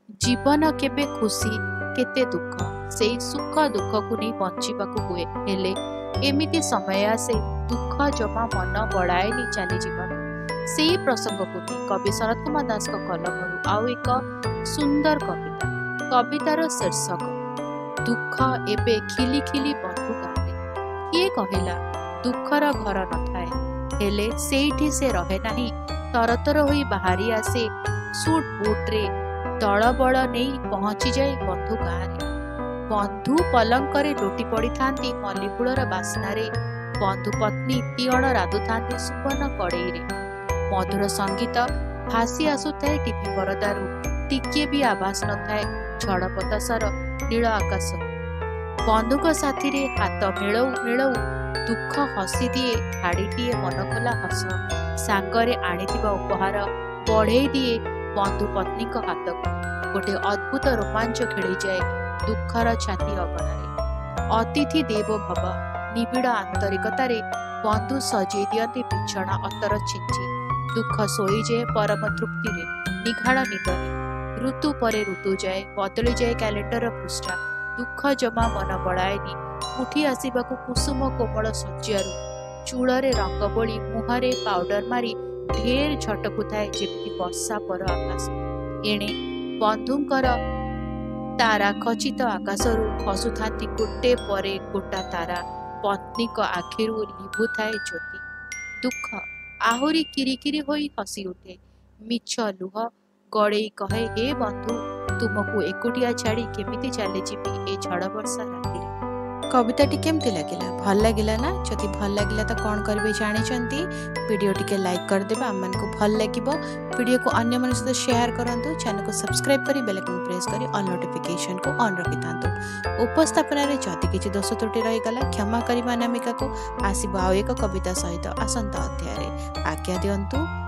जीवन केबे खुशी केते दुख से सुख दुख को नहीं बंचिबाकू हुए हेले एमिति समय आसे दुख जमा मन बढ़ाएनी चली जीवन से प्रसंग को नहीं कवि शरत कुमार दास कलम आउ एक सुंदर कविता कवितार शीर्षक दुख एबे खिली खिली बंधु गाँव किए कहला दुखर घर न थाए हेले सेठी से रहे नहीं तरतर होई बाहरी आसे सूट बूट रे दल बल नहीं पहुंची जाए बंधु गाँव बंधु पलंक लोटी पड़ी थांती मल्लीफूलर बास्नारे बंधु पत्नी तीअण राधु थांती सुवन कड़ई रे मधुर संगीत भासी आसुए टीवी परदारू टिके भी आभास न थाए झड़ पतासर नील आकाश बंधुक साथी रे हाथ मेलऊ मेलऊ दुख हसी दिए छाड़ीटीए मन खोला हस सांगरे आनीथिबा उपहार बढ़ई दिए बंधु पत्नी हाथ को गोटे अद्भुत रोमांच खेली जाए दुखर छाती अगणारे अतिथि देव भव निबिड़ आंतरिकतारे बंधु सजई दियंती बिछଣା अतर चिंची दुख सोई जाए परम तृप्ति निघाड़ निदरे ऋतु परे ऋतु जाए बदली जाए कैलेंडर पृष्ठा दुख जमा मन बढ़ाएनी उठी आसवाकू कुसुम कोमल सज्जारू चूड़े रंग बोली मुहरे पाउडर मारी ढेर झटकु थाए जेमिति वर्षा पर आकाश एणे बंधुंकर तारा खचित आकाशरू खसुथांती गोटे परे गोटा तारा पत्नी आखिरू लिभु थाए ज्योति दुख आहुरी किरिकिरी होई हसी उठे मिछ लुह गड़े कहे हे बंधु तुमको एकुटिया छाड़ी केमिति चली जीवी ए झड़ वर्षा राति कविताटी केमती लगिला भल लगिला ना जदि भल लगिला तो कौन करेंगे जानी वीडियो टिके लाइक करदेबा आम को भल लगे वीडियो को अन्य मन सहित शेयर करूँ चैनल को सब्सक्राइब कर बेल आइकन प्रेस कर ऑल नोटिफिकेशन को ऑन रखि था उपस्थापन जदि किसी दोष त्रुटि रहीगला क्षमा करवा अनामिका को आसब आउ एक कविता सहित आसंता अध्याय आज्ञा दिंतु।